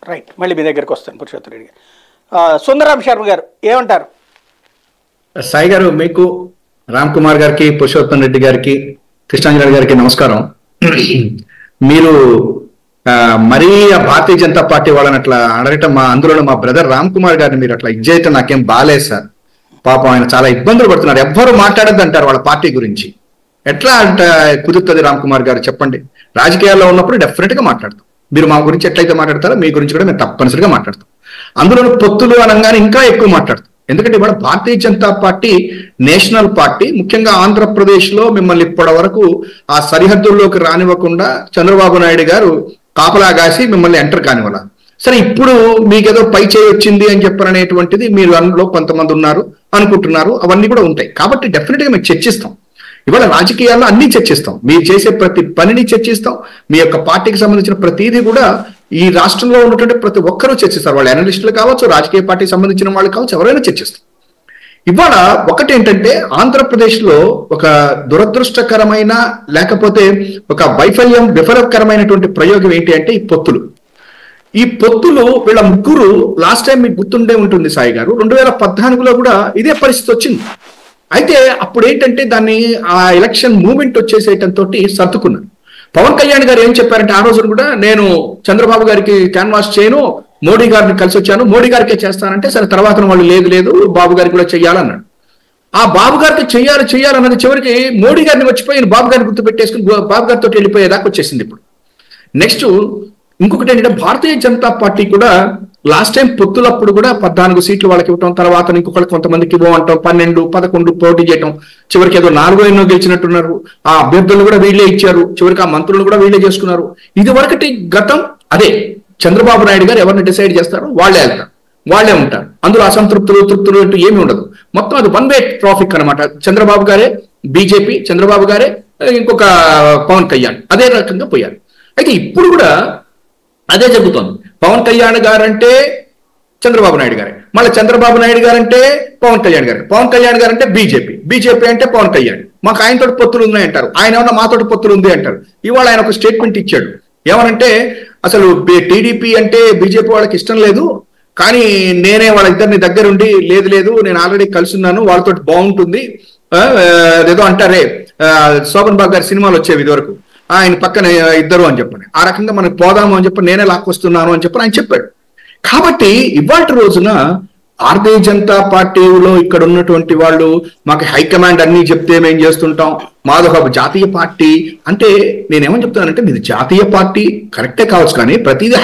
Right, మళ్ళీ మీ దగ్గరికి వస్తాను పురుషోత్తం రెడ్డి గారు. సుందరరాం శర్మ గారు ఏమంటారు? సాయి గారు, మీకు రామ్ కుమార్ గారికి, పురుషోత్తం రెడ్డి గారికి, కృష్ణాంజలి గారికి నమస్కారం. మీరు మరీ ఆ భారతీయ జనతా పార్టీ వాళ్ళని అట్లా అడగటం, అందులో మా బ్రదర్ రామ్ కుమార్ గారిని మీరు అట్లా ఇజ్జేయటం నాకేం బాలేదు సార్. పాపం ఆయన చాలా ఇబ్బందులు పడుతున్నారు. ఎవ్వరు మాట్లాడద్దు అంటారు వాళ్ళ పార్టీ గురించి. ఎట్లా అంట కుదురుతుంది రామ్ కుమార్ గారు చెప్పండి? రాజకీయాల్లో ఉన్నప్పుడు డెఫినెట్ గా మాట్లాడతాం. మీరు మా గురించి ఎట్లయితే మాట్లాడతారో మీ గురించి కూడా మేము తప్పనిసరిగా మాట్లాడతాం. అందులో పొత్తులు అనగానే ఇంకా ఎక్కువ మాట్లాడతాం. ఎందుకంటే ఇవాళ Bharatiya Janata party national party, ముఖ్యంగా ఆంధ్రప్రదేశ్ లో మిమ్మల్ని ఇప్పటి వరకు ఆ సరిహద్దుల్లోకి రానివ్వకుండా చంద్రబాబు నాయుడు గారు కాపలాగాసి మిమ్మల్ని ఎంటర్ కానివ్వాల. సరే, ఇప్పుడు మీకేదో పై చేయి వచ్చింది అని చెప్పారనేటువంటిది మీరు అందులో కొంతమంది ఉన్నారు అనుకుంటున్నారు. అవన్నీ కూడా ఉంటాయి. కాబట్టి డెఫినెట్ గా మేము చర్చిస్తాం. ఇవాళ రాజకీయాల్లో అన్ని చర్చిస్తాం. మీరు చేసే ప్రతి పనిని చర్చిస్తాం. మీ యొక్క పార్టీకి సంబంధించిన ప్రతిదీ కూడా ఈ రాష్ట్రంలో ఉన్నటువంటి ప్రతి ఒక్కరూ చర్చిస్తారు. వాళ్ళు అనలిస్టులు కావచ్చు, రాజకీయ పార్టీకి సంబంధించిన వాళ్ళు కావచ్చు, ఎవరైనా చర్చిస్తాం. ఇవాళ ఒకటి ఏంటంటే, ఆంధ్రప్రదేశ్ లో ఒక దురదృష్టకరమైన లేకపోతే ఒక విఫలకరమైనటువంటి ప్రయోగం ఏంటి అంటే ఈ పొత్తులు. ఈ పొత్తులు వీళ్ళ ముగ్గురు లాస్ట్ టైం మీకు గుర్తుండే ఉంటుంది సాయి గారు, 2014లో కూడా ఇదే పరిస్థితి వచ్చింది. అయితే అప్పుడు ఏంటంటే దాన్ని ఆ ఎలక్షన్ మూవ్మెంట్ వచ్చేసేయటంతో సర్దుకున్నారు. పవన్ కళ్యాణ్ గారు ఏం చెప్పారంటే ఆ రోజున కూడా, నేను చంద్రబాబు గారికి క్యాన్వాస్ చేయను, మోడీ గారిని కలిసి వచ్చాను, మోడీ గారికే చేస్తానంటే సరే, తర్వాత వాళ్ళు లేదు బాబు గారికి కూడా చెయ్యాలన్నాడు. ఆ బాబు గారికి చెయ్యాలన్నది చివరికి మోడీ గారిని వచ్చిపోయి బాబు గారిని గుర్తు పెట్టేసుకుని బాబు గారితో వెళ్ళిపోయేదాకా వచ్చేసింది. ఇప్పుడు నెక్స్ట్ ఇంకొకటి ఏంటంటే, భారతీయ జనతా పార్టీ కూడా లాస్ట్ టైం పొత్తులప్పుడు కూడా 14 సీట్లు వాళ్ళకి ఇవ్వటం, తర్వాత ఇంకొకరికి కొంతమందికి ఇవ్వటం, 12, 11 పోటీ చేయటం, చివరికి ఏదో 4 గెలిచినట్టున్నారు. ఆ అభ్యర్థులను కూడా వీళ్ళే ఇచ్చారు. చివరికి ఆ మంత్రులను కూడా వీళ్ళే చేసుకున్నారు. ఇది వరకటి గతం అదే. చంద్రబాబు నాయుడు గారు ఎవరిని డిసైడ్ చేస్తారో వాళ్ళే వెళ్తారు, వాళ్ళే ఉంటారు. అందులో అసంతృప్తులు తృప్తులు అంటూ ఏమీ ఉండదు. మొత్తం అది వన్ వే ట్రాఫిక్ అనమాట. చంద్రబాబు గారే బీజేపీ, చంద్రబాబు గారే ఇంకొక పవన్ కళ్యాణ్ అదే రకంగా పోయారు. అయితే ఇప్పుడు కూడా అదే జరుగుతోంది. పవన్ కళ్యాణ్ గారంటే చంద్రబాబు నాయుడు గారే, మళ్ళీ చంద్రబాబు నాయుడు గారంటే పవన్ కళ్యాణ్ గారు, పవన్ కళ్యాణ్ గారంటే బీజేపీ అంటే పవన్ కళ్యాణ్. మాకు ఆయనతోటి పొత్తులు ఉన్నాయి అంటారు, ఆయన ఏమన్నా మాతోటి పొత్తులు ఉంది అంటారు. ఇవాళ ఆయన ఒక స్టేట్మెంట్ ఇచ్చాడు. ఏమనంటే, అసలు టీడీపీ అంటే బీజేపీ వాళ్ళకి ఇష్టం లేదు, కానీ నేనే వాళ్ళిద్దరిని దగ్గరుండి లేదు నేను ఆల్రెడీ కలిసి ఉన్నాను, వాళ్ళతో బాగుంటుంది ఏదో అంటారే, శోభన్ బాబు గారి సినిమాలు వచ్చేవి ఇదివరకు, ఆయన పక్కన ఇద్దరు అని చెప్పని, ఆ రకంగా మనకు పోదాము అని చెప్పి నేనే లాక్కొస్తున్నాను అని చెప్పని ఆయన చెప్పాడు. కాబట్టి ఇవాళ రోజున భారతీయ జనతా పార్టీలో ఇక్కడ ఉన్నటువంటి వాళ్ళు మాకు హైకమాండ్ అన్ని చెప్తే మేము చేస్తుంటాం, మాదొక జాతీయ పార్టీ అంటే నేనేమని చెప్తానంటే, మీది జాతీయ పార్టీ కరెక్టే కావచ్చు, కానీ ప్రతిదీ